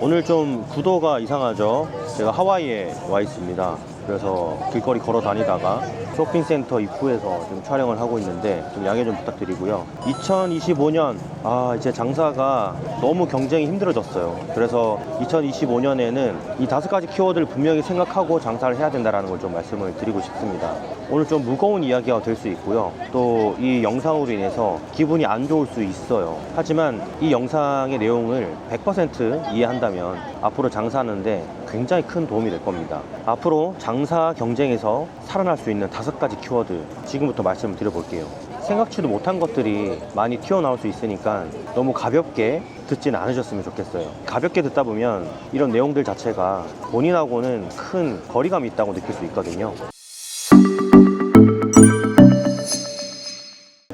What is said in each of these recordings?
오늘 좀 구도가 이상하죠. 제가 하와이에 와 있습니다. 그래서 길거리 걸어 다니다가 쇼핑센터 입구에서 좀 촬영을 하고 있는데 좀 양해 좀 부탁드리고요. 2025년 이제 장사가 너무 경쟁이 힘들어졌어요. 그래서 2025년에는 이 5가지 키워드를 분명히 생각하고 장사를 해야 된다는 걸 좀 말씀을 드리고 싶습니다. 오늘 좀 무거운 이야기가 될 수 있고요. 또 이 영상으로 인해서 기분이 안 좋을 수 있어요. 하지만 이 영상의 내용을 100% 이해한다면 앞으로 장사하는데 굉장히 큰 도움이 될 겁니다. 앞으로 장사 경쟁에서 살아날 수 있는 5가지 키워드 지금부터 말씀을 드려볼게요. 생각지도 못한 것들이 많이 튀어나올 수 있으니까 너무 가볍게 듣지는 않으셨으면 좋겠어요. 가볍게 듣다 보면 이런 내용들 자체가 본인하고는 큰 거리감이 있다고 느낄 수 있거든요.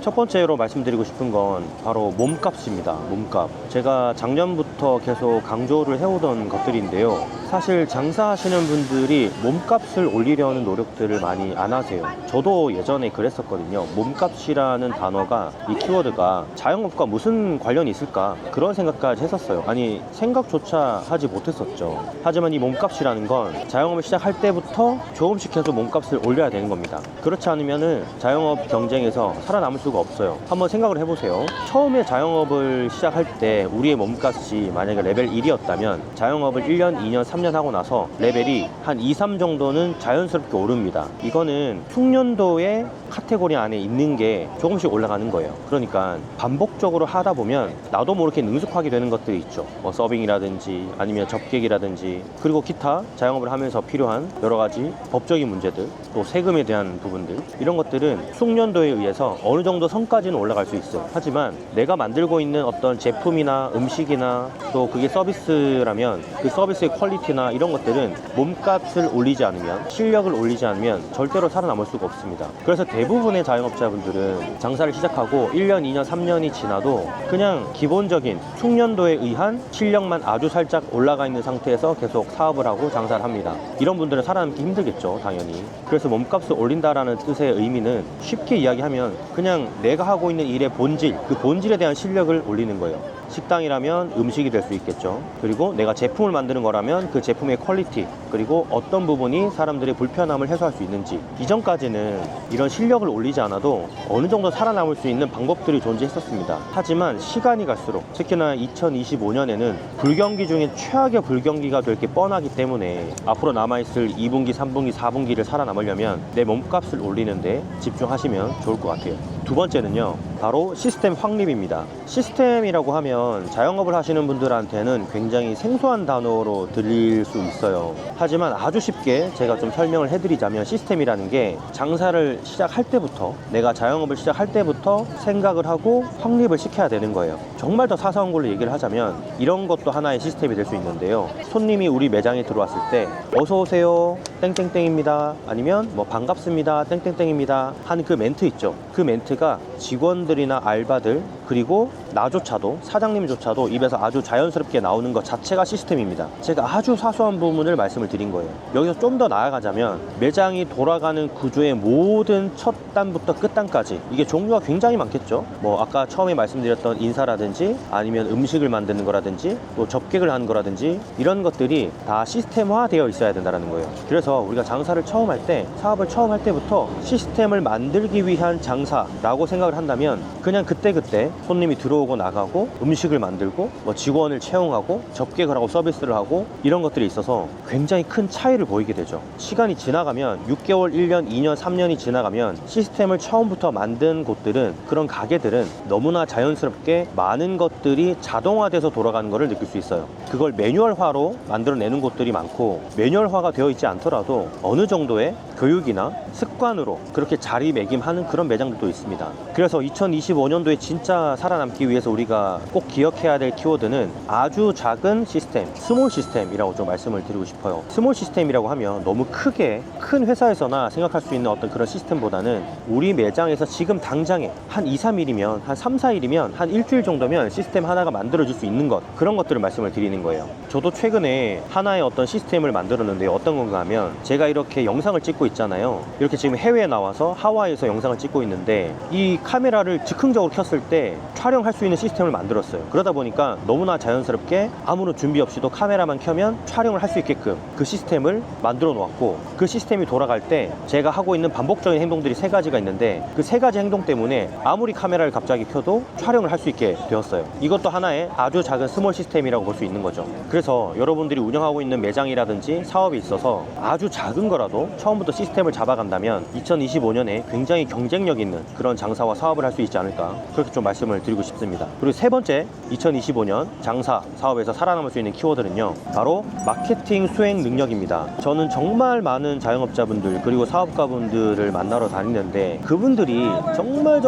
첫 번째로 말씀드리고 싶은 건 바로 몸값입니다. 몸값. 제가 작년부터 계속 강조를 해오던 것들인데요. 사실 장사하시는 분들이 몸값을 올리려는 노력들을 많이 안 하세요. 저도 예전에 그랬었거든요. 몸값이라는 단어가, 이 키워드가 자영업과 무슨 관련이 있을까, 그런 생각까지 했었어요. 아니, 생각조차 하지 못했었죠. 하지만 이 몸값이라는 건 자영업을 시작할 때부터 조금씩 해서 몸값을 올려야 되는 겁니다. 그렇지 않으면은 자영업 경쟁에서 살아남을 수가 없어요. 한번 생각을 해보세요. 처음에 자영업을 시작할 때 우리의 몸값이 만약에 레벨 1이었다면 자영업을 1년, 2년, 3년 하고 나서 레벨이 한 2, 3 정도는 자연스럽게 오릅니다. 이거는 숙련도의 카테고리 안에 있는 게 조금씩 올라가는 거예요. 그러니까 반복적으로 하다 보면 나도 모르게 능숙하게 되는 것들이 있죠. 뭐 서빙이라든지 아니면 접객이라든지, 그리고 기타 자영업을 하면서 필요한 여러 가지 법적인 문제들, 또 세금에 대한 부분들, 이런 것들은 숙련도에 의해서 어느 정도 선까지는 올라갈 수 있어요. 하지만 내가 만들고 있는 어떤 제품이나 음식이나 또 그게 서비스라면 그 서비스의 퀄리티나 이런 것들은 몸값을 올리지 않으면, 실력을 올리지 않으면 절대로 살아남을 수가 없습니다. 그래서 대부분의 자영업자분들은 장사를 시작하고 1년, 2년, 3년이 지나도 그냥 기본적인 숙련도에 의한 실력만 아주 살짝 올라가 있는 상태에서 계속 사업을 하고 장사를 합니다. 이런 분들은 살아남기 힘들겠죠, 당연히. 그래서 몸값을 올린다라는 뜻의 의미는 쉽게 이야기하면 그냥 내가 하고 있는 일의 본질, 그 본질에 대한 실력을 올리는 거예요. 식당이라면 음식이 될 수 있겠죠. 그리고 내가 제품을 만드는 거라면 그 제품의 퀄리티, 그리고 어떤 부분이 사람들의 불편함을 해소할 수 있는지, 이전까지는 이런 실력을 올리지 않아도 어느 정도 살아남을 수 있는 방법들이 존재했었습니다. 하지만 시간이 갈수록, 특히나 2025년에는 불경기 중에 최악의 불경기가 될 게 뻔하기 때문에 앞으로 남아있을 2분기, 3분기, 4분기를 살아남으려면 내 몸값을 올리는데 집중하시면 좋을 것 같아요. 두 번째는요, 바로 시스템 확립입니다. 시스템이라고 하면 자영업을 하시는 분들한테는 굉장히 생소한 단어로 들릴 수 있어요. 하지만 아주 쉽게 제가 좀 설명을 해드리자면, 시스템이라는 게 장사를 시작할 때부터, 내가 자영업을 시작할 때부터 생각을 하고 확립을 시켜야 되는 거예요. 정말 더 사소한 걸로 얘기를 하자면 이런 것도 하나의 시스템이 될 수 있는데요. 손님이 우리 매장에 들어왔을 때 어서 오세요 땡땡땡입니다, 아니면 뭐 반갑습니다 땡땡땡입니다 하는 그 멘트 있죠. 그 멘트가 직원들이나 알바들, 그리고 나조차도, 사장님조차도 입에서 아주 자연스럽게 나오는 것 자체가 시스템입니다. 제가 아주 사소한 부분을 말씀을 드린 거예요. 여기서 좀 더 나아가자면 매장이 돌아가는 구조의 모든 첫 단부터 끝 단까지, 이게 종류가 굉장히 많겠죠. 뭐 아까 처음에 말씀드렸던 인사라든지 아니면 음식을 만드는 거라든지 또 접객을 하는 거라든지, 이런 것들이 다 시스템화 되어 있어야 된다는 거예요. 그래서 우리가 장사를 처음 할 때, 사업을 처음 할 때부터 시스템을 만들기 위한 장사라고 생각을 한다면 그냥 그때그때 손님이 들어오고 나가고 음식을 만들고 뭐 직원을 채용하고 접객을 하고 서비스를 하고, 이런 것들이 있어서 굉장히 큰 차이를 보이게 되죠. 시간이 지나가면 6개월, 1년, 2년, 3년이 지나가면 시스템을 처음부터 만든 곳들은, 그런 가게들은 너무나 자연스럽게 많은 것들이 자동화돼서 돌아가는 것을 느낄 수 있어요. 그걸 매뉴얼화로 만들어내는 곳들이 많고, 매뉴얼화가 되어 있지 않더라도 어느 정도의 교육이나 습관으로 그렇게 자리매김하는 그런 매장들도 있습니다. 그래서 2025년도에 진짜 살아남기 위해서 우리가 꼭 기억해야 될 키워드는 아주 작은 시스템, 스몰 시스템이라고 좀 말씀을 드리고 싶어요. 스몰 시스템이라고 하면 너무 크게, 큰 회사에서나 생각할 수 있는 어떤 그런 시스템보다는 우리 매장에서 지금 당장에 한 2, 3일이면, 한 3, 4일이면, 한 일주일 정도면 시스템 하나가 만들어질 수 있는 것, 그런 것들을 말씀을 드리는 거예요. 저도 최근에 하나의 어떤 시스템을 만들었는데 어떤 건가 하면, 제가 이렇게 영상을 찍고 있잖아요. 이렇게 지금 해외에 나와서 하와이에서 영상을 찍고 있는데 이 카메라를 즉흥적으로 켰을 때 촬영할 수 수 있는 시스템을 만들었어요. 그러다 보니까 너무나 자연스럽게 아무런 준비 없이도 카메라만 켜면 촬영을 할 수 있게끔 그 시스템을 만들어 놓았고, 그 시스템이 돌아갈 때 제가 하고 있는 반복적인 행동들이 3가지가 있는데 그 3가지 행동 때문에 아무리 카메라를 갑자기 켜도 촬영을 할 수 있게 되었어요. 이것도 하나의 아주 작은 스몰 시스템이라고 볼 수 있는 거죠. 그래서 여러분들이 운영하고 있는 매장이라든지 사업에 있어서 아주 작은 거라도 처음부터 시스템을 잡아간다면 2025년에 굉장히 경쟁력 있는 그런 장사와 사업을 할 수 있지 않을까, 그렇게 좀 말씀을 드리고 싶습니다. 그리고 3번째, 2025년 장사, 사업에서 살아남을 수 있는 키워드는요, 바로 마케팅 수행 능력입니다. 저는 정말 많은 자영업자분들 그리고 사업가분들을 만나러 다니는데 그분들이 정말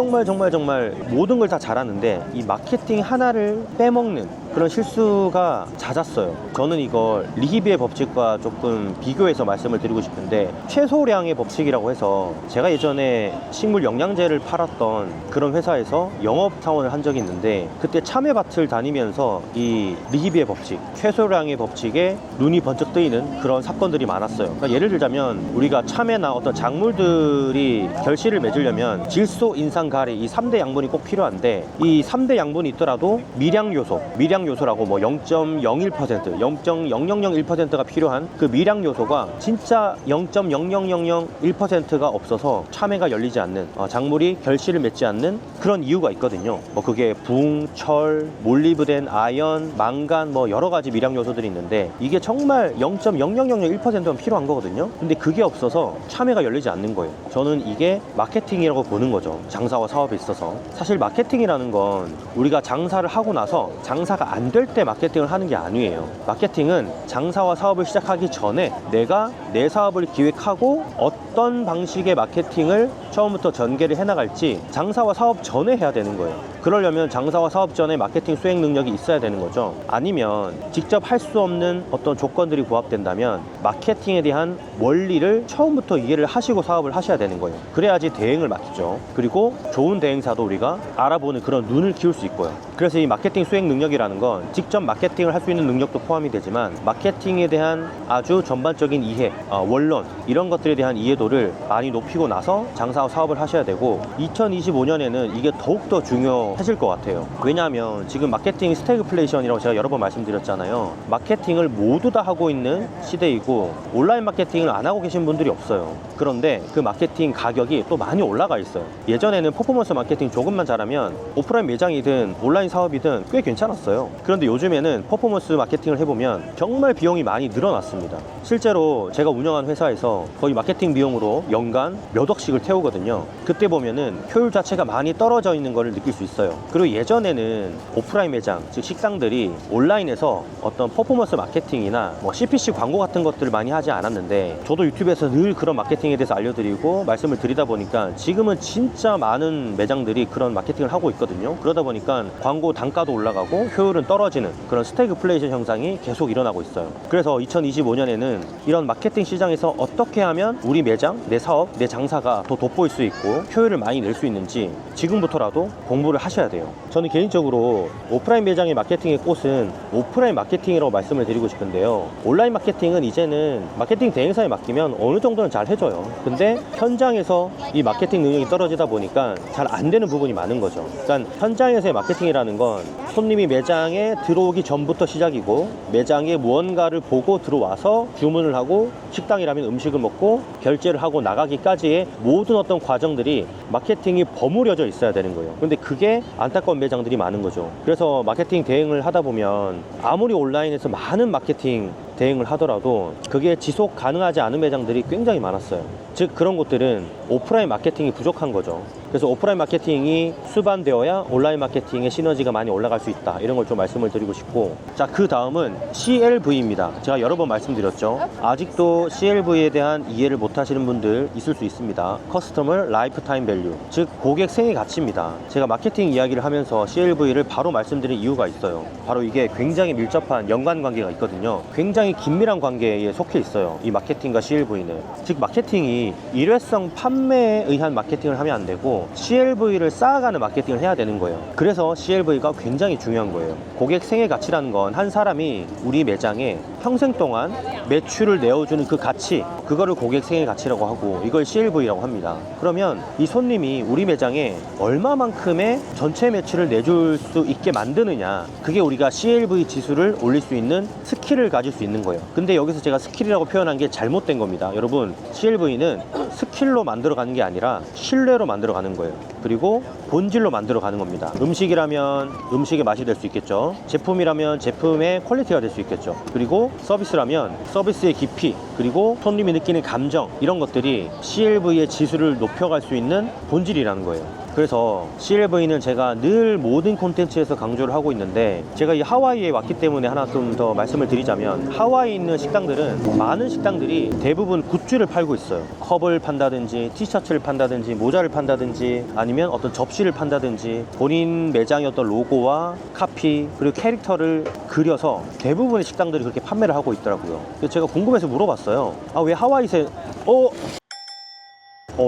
모든 걸 다 잘하는데 이 마케팅 하나를 빼먹는 그런 실수가 잦았어요. 저는 이걸 리히비의 법칙과 조금 비교해서 말씀을 드리고 싶은데, 최소량의 법칙이라고 해서 제가 예전에 식물 영양제를 팔았던 그런 회사에서 영업사원을 한 적이 있는데, 그때 참외밭을 다니면서 이 리히비의 법칙, 최소량의 법칙에 눈이 번쩍 뜨이는 그런 사건들이 많았어요. 그러니까 예를 들자면 우리가 참외나 어떤 작물들이 결실을 맺으려면 질소, 인산, 가리 이 3대 양분이 꼭 필요한데, 이 3대 양분이 있더라도 미량요소라고 뭐 0.01%, 0.0001%가 필요한 그 미량 요소가 진짜 0.00001%가 없어서 참외가 열리지 않는, 작물이 결실을 맺지 않는 그런 이유가 있거든요. 뭐 그게 붕, 철, 몰리브덴, 아연, 망간, 뭐 여러 가지 미량 요소들이 있는데 이게 정말 0.00001%만 필요한 거거든요. 근데 그게 없어서 참외가 열리지 않는 거예요. 저는 이게 마케팅이라고 보는 거죠. 장사와 사업에 있어서. 사실 마케팅이라는 건 우리가 장사를 하고 나서 장사가 안 될 때 마케팅을 하는 게 아니에요. 마케팅은 장사와 사업을 시작하기 전에 내가 내 사업을 기획하고 어떤 방식의 마케팅을 처음부터 전개를 해나갈지 장사와 사업 전에 해야 되는 거예요. 그러려면 장사와 사업 전에 마케팅 수행 능력이 있어야 되는 거죠. 아니면 직접 할 수 없는 어떤 조건들이 부합된다면 마케팅에 대한 원리를 처음부터 이해를 하시고 사업을 하셔야 되는 거예요. 그래야지 대행을 맡기죠. 그리고 좋은 대행사도 우리가 알아보는 그런 눈을 키울 수 있고요. 그래서 이 마케팅 수행 능력이라는 건 직접 마케팅을 할 수 있는 능력도 포함이 되지만, 마케팅에 대한 아주 전반적인 이해, 원론 이런 것들에 대한 이해도를 많이 높이고 나서 장사와 사업을 하셔야 되고, 2025년에는 이게 더욱더 중요해질 것 같아요. 왜냐하면 지금 마케팅 스태그플레이션이라고 제가 여러 번 말씀드렸잖아요. 마케팅을 모두 다 하고 있는 시대이고 온라인 마케팅을 안 하고 계신 분들이 없어요. 그런데 그 마케팅 가격이 또 많이 올라가 있어요. 예전에는 퍼포먼스 마케팅 조금만 잘하면 오프라인 매장이든 온라인 사업이든 꽤 괜찮았어요. 그런데 요즘에는 퍼포먼스 마케팅을 해보면 정말 비용이 많이 늘어났습니다. 실제로 제가 운영한 회사에서 거의 마케팅 비용으로 연간 몇 억씩을 태우거든요. 그때 보면은 효율 자체가 많이 떨어져 있는 것을 느낄 수 있어요. 그리고 예전에는 오프라인 매장, 즉 식당들이 온라인에서 어떤 퍼포먼스 마케팅이나 뭐 CPC 광고 같은 것들을 많이 하지 않았는데, 저도 유튜브에서 늘 그런 마케팅에 대해서 알려드리고 말씀을 드리다 보니까 지금은 진짜 많은 매장들이 그런 마케팅을 하고 있거든요. 그러다 보니까 광고 단가도 올라가고 효율은 떨어지는 그런 스태그플레이션 현상이 계속 일어나고 있어요. 그래서 2025년에는 이런 마케팅 시장에서 어떻게 하면 우리 매장, 내 사업, 내 장사가 더 돋보일 수 있고 효율을 많이 낼 수 있는지 지금부터라도 공부를 하셔야 돼요. 저는 개인적으로 오프라인 매장의 마케팅의 꽃은 오프라인 마케팅이라고 말씀을 드리고 싶은데요. 온라인 마케팅은 이제는 마케팅 대행사에 맡기면 어느 정도는 잘 해줘요. 근데 현장에서 이 마케팅 능력이 떨어지다 보니까 잘 안 되는 부분이 많은 거죠. 그러니까 현장에서의 마케팅이라는 건 손님이 매장에 들어오기 전부터 시작이고, 매장에 무언가를 보고 들어와서 주문을 하고 식당이라면 음식을 먹고 결제를 하고 나가기까지의 모든 어떤 과정들이 마케팅이 버무려져 있어야 되는 거예요. 근데 그게 안타까운 매장들이 많은 거죠. 그래서 마케팅 대행을 하다 보면 아무리 온라인에서 많은 마케팅 대행을 하더라도 그게 지속 가능하지 않은 매장들이 굉장히 많았어요. 즉 그런 곳들은 오프라인 마케팅이 부족한 거죠. 그래서 오프라인 마케팅이 수반되어야 온라인 마케팅의 시너지가 많이 올라갈 수 있다, 이런 걸 좀 말씀을 드리고 싶고, 자, 그 다음은 CLV입니다. 제가 여러 번 말씀드렸죠. 아직도 CLV에 대한 이해를 못 하시는 분들 있을 수 있습니다. 커스터머 라이프타임 밸류, 즉 고객 생애 가치입니다. 제가 마케팅 이야기를 하면서 CLV를 바로 말씀드린 이유가 있어요. 바로 이게 굉장히 밀접한 연관관계가 있거든요. 굉장히 굉장히 긴밀한 관계에 속해 있어요. 이 마케팅과 CLV는. 즉 마케팅이 일회성 판매에 의한 마케팅을 하면 안 되고 CLV를 쌓아가는 마케팅을 해야 되는 거예요. 그래서 CLV가 굉장히 중요한 거예요. 고객 생애 가치라는 건 한 사람이 우리 매장에 평생 동안 매출을 내어주는 그 가치, 그거를 고객 생애 가치라고 하고 이걸 CLV라고 합니다. 그러면 이 손님이 우리 매장에 얼마만큼의 전체 매출을 내줄 수 있게 만드느냐, 그게 우리가 CLV 지수를 올릴 수 있는 스킬을 가질 수 있는 거예요. 근데 여기서 제가 스킬이라고 표현한 게 잘못된 겁니다. 여러분, CLV는 스킬로 만들어가는 게 아니라 신뢰로 만들어가는 거예요. 그리고 본질로 만들어가는 겁니다. 음식이라면 음식의 맛이 될 수 있겠죠. 제품이라면 제품의 퀄리티가 될 수 있겠죠. 그리고 서비스라면 서비스의 깊이, 그리고 손님이 느끼는 감정, 이런 것들이 CLV의 지수를 높여갈 수 있는 본질이라는 거예요. 그래서 CLV는 제가 늘 모든 콘텐츠에서 강조를 하고 있는데, 제가 이 하와이에 왔기 때문에 하나 좀 더 말씀을 드리자면, 하와이에 있는 식당들은, 많은 식당들이 대부분 굿즈를 팔고 있어요. 컵을 판다든지 티셔츠를 판다든지 모자를 판다든지 아니면 어떤 접시를 판다든지 본인 매장의 어떤 로고와 카피 그리고 캐릭터를 그려서 대부분의 식당들이 그렇게 판매를 하고 있더라고요. 그래서 제가 궁금해서 물어봤어요. 아, 왜 하와이세...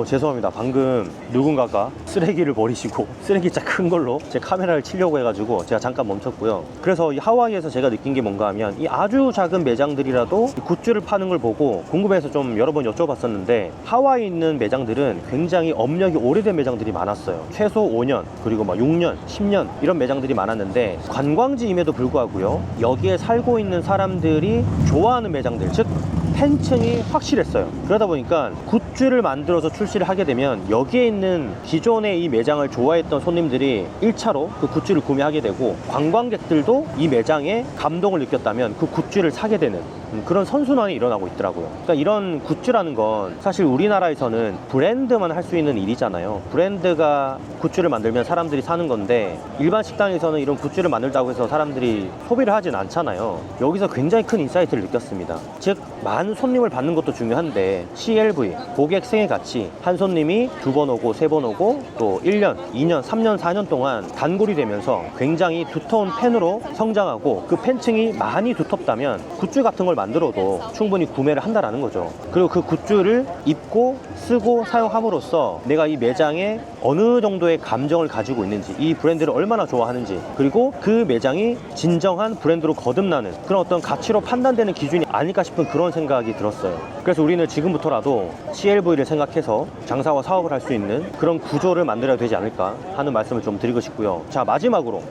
죄송합니다. 방금 누군가가 쓰레기를 버리시고 쓰레기차 큰 걸로 제 카메라를 치려고 해가지고 제가 잠깐 멈췄고요. 그래서 이 하와이에서 제가 느낀 게 뭔가 하면, 이 아주 작은 매장들이라도 이 굿즈를 파는 걸 보고 궁금해서 좀 여러 번 여쭤봤었는데, 하와이에 있는 매장들은 굉장히 업력이 오래된 매장들이 많았어요. 최소 5년, 그리고 막 6년, 10년 이런 매장들이 많았는데, 관광지임에도 불구하고요, 여기에 살고 있는 사람들이 좋아하는 매장들, 즉 팬층이 확실했어요. 그러다 보니까 굿즈를 만들어서 출시를 하게 되면 여기에 있는 기존의 이 매장을 좋아했던 손님들이 1차로 그 굿즈를 구매하게 되고, 관광객들도 이 매장에 감동을 느꼈다면 그 굿즈를 사게 되는 그런 선순환이 일어나고 있더라고요. 그러니까 이런 굿즈라는 건 사실 우리나라에서는 브랜드만 할 수 있는 일이잖아요. 브랜드가 굿즈를 만들면 사람들이 사는 건데, 일반 식당에서는 이런 굿즈를 만들다고 해서 사람들이 소비를 하진 않잖아요. 여기서 굉장히 큰 인사이트를 느꼈습니다. 즉 많은 손님을 받는 것도 중요한데, CLV, 고객 생애 가치, 한 손님이 2번 오고 3번 오고 또 1년, 2년, 3년, 4년 동안 단골이 되면서 굉장히 두터운 팬으로 성장하고, 그 팬층이 많이 두텁다면 굿즈 같은 걸 만들어도 충분히 구매를 한다라는 거죠. 그리고 그 굿즈를 입고 쓰고 사용함으로써 내가 이 매장에 어느 정도의 감정을 가지고 있는지, 이 브랜드를 얼마나 좋아하는지, 그리고 그 매장이 진정한 브랜드로 거듭나는 그런 어떤 가치로 판단되는 기준이 아닐까 싶은 그런 생각이 들었어요. 그래서 우리는 지금부터라도 CLV를 생각해서 장사와 사업을 할 수 있는 그런 구조를 만들어야 되지 않을까 하는 말씀을 좀 드리고 싶고요. 자, 마지막으로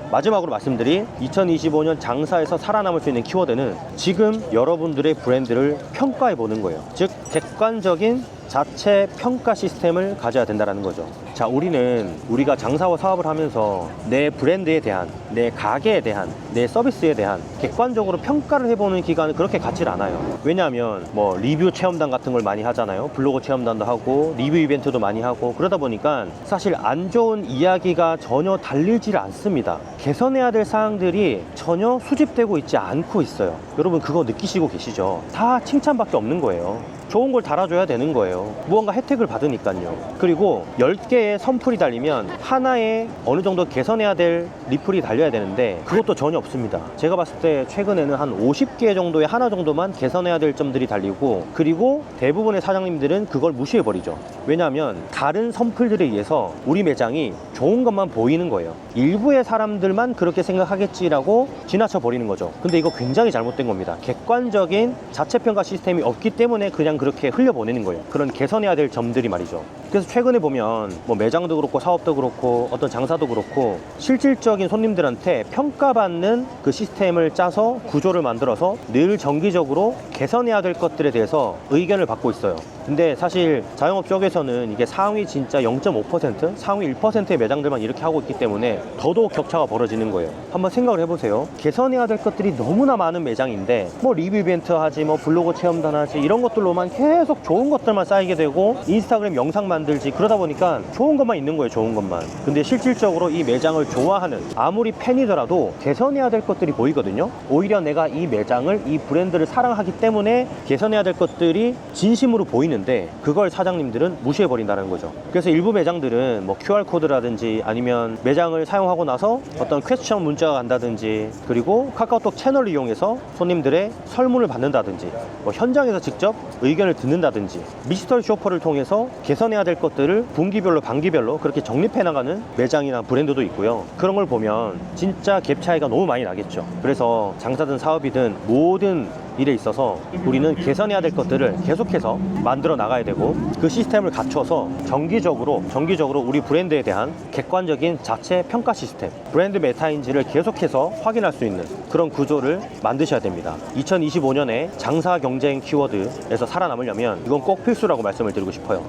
말씀드린 2025년 장사에서 살아남을 수 있는 키워드는 지금 여러분들의 브랜드를 평가해 보는 거예요. 즉 객관적인 자체 평가 시스템을 가져야 된다는 거죠. 자, 우리가 장사와 사업을 하면서 내 브랜드에 대한, 내 가게에 대한, 내 서비스에 대한 객관적으로 평가를 해보는 기간은 그렇게 갖질 않아요. 왜냐하면 뭐 리뷰 체험단 같은 걸 많이 하잖아요. 블로그 체험단도 하고 리뷰 이벤트도 많이 하고, 그러다 보니까 사실 안 좋은 이야기가 전혀 달리질 않습니다. 개선해야 될 사항들이 전혀 수집되고 있지 않고 있어요. 여러분 그거 느끼시고 계시죠? 다 칭찬밖에 없는 거예요. 좋은 걸 달아줘야 되는 거예요. 무언가 혜택을 받으니까요. 그리고 10개의 선풀이 달리면 하나의 어느 정도 개선해야 될 리플이 달려야 되는데, 그것도 전혀 없습니다. 제가 봤을 때 최근에는 한 50개 정도의 하나 정도만 개선해야 될 점들이 달리고, 그리고 대부분의 사장님들은 그걸 무시해버리죠. 왜냐하면 다른 선풀들에 의해서 우리 매장이 좋은 것만 보이는 거예요. 일부의 사람들만 그렇게 생각하겠지라고 지나쳐 버리는 거죠. 근데 이거 굉장히 잘못된 겁니다. 객관적인 자체평가 시스템이 없기 때문에 그냥 그렇게 흘려보내는 거예요. 그런 개선해야 될 점들이 말이죠. 그래서 최근에 보면 뭐 매장도 그렇고 사업도 그렇고 어떤 장사도 그렇고 실질적인 손님들한테 평가받는 그 시스템을 짜서 구조를 만들어서 늘 정기적으로 개선해야 될 것들에 대해서 의견을 받고 있어요. 근데 사실 자영업 쪽에서는 이게 상위 진짜 0.5%, 상위 1%의 매장들만 이렇게 하고 있기 때문에 더더욱 격차가 벌어지는 거예요. 한번 생각을 해보세요. 개선해야 될 것들이 너무나 많은 매장인데 뭐 리뷰 이벤트 하지, 뭐 블로그 체험단 하지, 이런 것들로만 계속 좋은 것들만 쌓이게 되고 인스타그램 영상 만들지, 그러다 보니까 좋은 것만 있는 거예요. 좋은 것만. 근데 실질적으로 이 매장을 좋아하는 아무리 팬이더라도 개선해야 될 것들이 보이거든요. 오히려 내가 이 매장을, 이 브랜드를 사랑하기 때문에 개선해야 될 것들이 진심으로 보이는, 보이는데 그걸 사장님들은 무시해버린다는 거죠. 그래서 일부 매장들은 뭐 QR코드라든지 아니면 매장을 사용하고 나서 어떤 퀘스천 문자가 간다든지, 그리고 카카오톡 채널을 이용해서 손님들의 설문을 받는다든지, 뭐 현장에서 직접 의견을 듣는다든지, 미스터리 쇼퍼를 통해서 개선해야 될 것들을 분기별로 반기별로 그렇게 정립해 나가는 매장이나 브랜드도 있고요. 그런 걸 보면 진짜 갭 차이가 너무 많이 나겠죠. 그래서 장사든 사업이든 모든 일에 있어서 우리는 개선해야 될 것들을 계속해서 만들어 나가야 되고, 그 시스템을 갖춰서 정기적으로 우리 브랜드에 대한 객관적인 자체 평가 시스템, 브랜드 메타인지를 계속해서 확인할 수 있는 그런 구조를 만드셔야 됩니다. 2025년에 장사 경쟁 키워드에서 살아남으려면 이건 꼭 필수라고 말씀을 드리고 싶어요.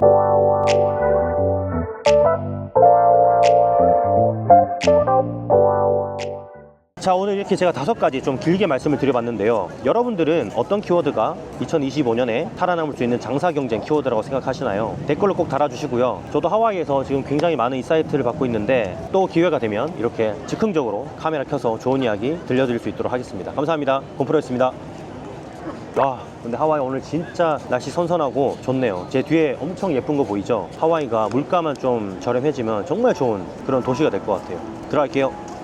자, 오늘 이렇게 제가 5가지 좀 길게 말씀을 드려봤는데요. 여러분들은 어떤 키워드가 2025년에 살아남을 수 있는 장사 경쟁 키워드라고 생각하시나요? 댓글로 꼭 달아주시고요. 저도 하와이에서 지금 굉장히 많은 인사이트를 받고 있는데 또 기회가 되면 이렇게 즉흥적으로 카메라 켜서 좋은 이야기 들려드릴 수 있도록 하겠습니다. 감사합니다. 곰프로였습니다. 와, 근데 하와이 오늘 진짜 날씨 선선하고 좋네요. 제 뒤에 엄청 예쁜 거 보이죠? 하와이가 물가만 좀 저렴해지면 정말 좋은 그런 도시가 될 것 같아요. 들어갈게요.